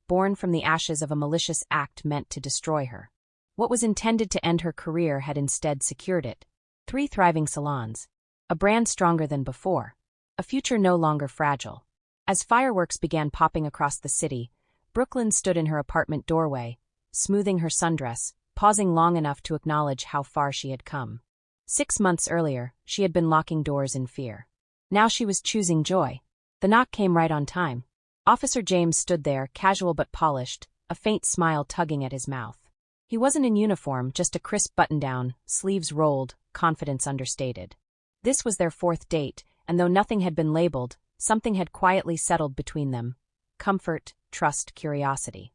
born from the ashes of a malicious act meant to destroy her. What was intended to end her career had instead secured it. 3 thriving salons. A brand stronger than before. A future no longer fragile. As fireworks began popping across the city, Brooklyn stood in her apartment doorway, smoothing her sundress, pausing long enough to acknowledge how far she had come. 6 months earlier, she had been locking doors in fear. Now she was choosing joy. The knock came right on time. Officer James stood there, casual but polished, a faint smile tugging at his mouth. He wasn't in uniform, just a crisp button-down, sleeves rolled, confidence understated. This was their 4th date, and though nothing had been labeled, something had quietly settled between them. Comfort, trust, curiosity.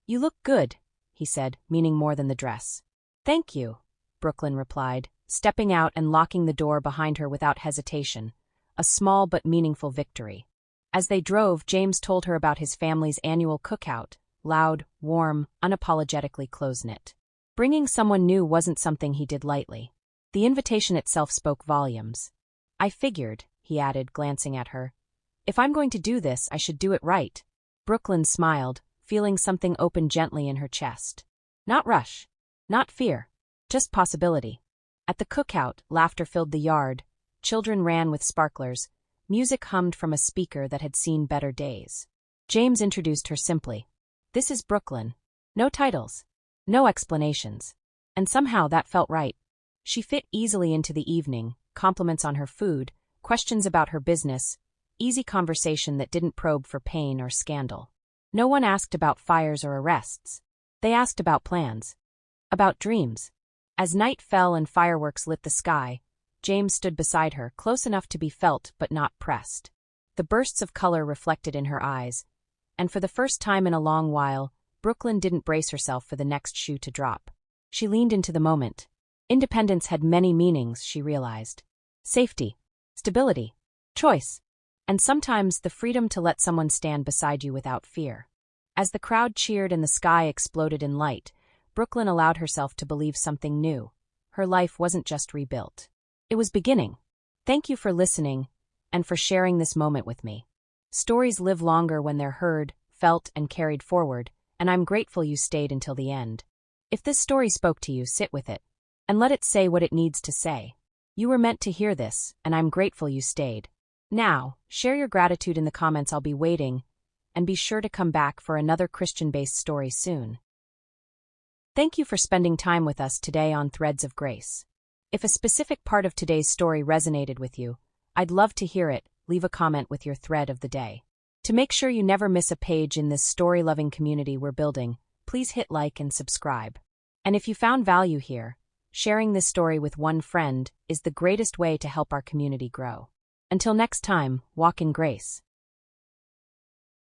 "You look good," he said, meaning more than the dress. "Thank you," Brooklyn replied, stepping out and locking the door behind her without hesitation. A small but meaningful victory. As they drove, James told her about his family's annual cookout, loud, warm, unapologetically close-knit. Bringing someone new wasn't something he did lightly. The invitation itself spoke volumes. "I figured," he added, glancing at her, "if I'm going to do this, I should do it right." Brooklyn smiled, feeling something open gently in her chest. Not rush. Not fear. Just possibility. At the cookout, laughter filled the yard. Children ran with sparklers. Music hummed from a speaker that had seen better days. James introduced her simply. "This is Brooklyn. No titles. No explanations. And somehow that felt right. She fit easily into the evening, compliments on her food, questions about her business, easy conversation that didn't probe for pain or scandal. No one asked about fires or arrests. They asked about plans. About dreams. As night fell and fireworks lit the sky, James stood beside her, close enough to be felt but not pressed. The bursts of color reflected in her eyes, and for the first time in a long while, Brooklyn didn't brace herself for the next shoe to drop. She leaned into the moment. Independence had many meanings, she realized. Safety, stability, choice, and sometimes the freedom to let someone stand beside you without fear. As the crowd cheered and the sky exploded in light, Brooklyn allowed herself to believe something new. Her life wasn't just rebuilt. It was beginning. Thank you for listening and for sharing this moment with me. Stories live longer when they're heard, felt, and carried forward, and I'm grateful you stayed until the end. If this story spoke to you, sit with it and let it say what it needs to say. You were meant to hear this, and I'm grateful you stayed. Now, share your gratitude in the comments. I'll be waiting, and be sure to come back for another Christian-based story soon. Thank you for spending time with us today on Threads of Grace. If a specific part of today's story resonated with you, I'd love to hear it. Leave a comment with your thread of the day. To make sure you never miss a page in this story-loving community we're building, please hit like and subscribe. And if you found value here, sharing this story with one friend is the greatest way to help our community grow. Until next time, walk in grace.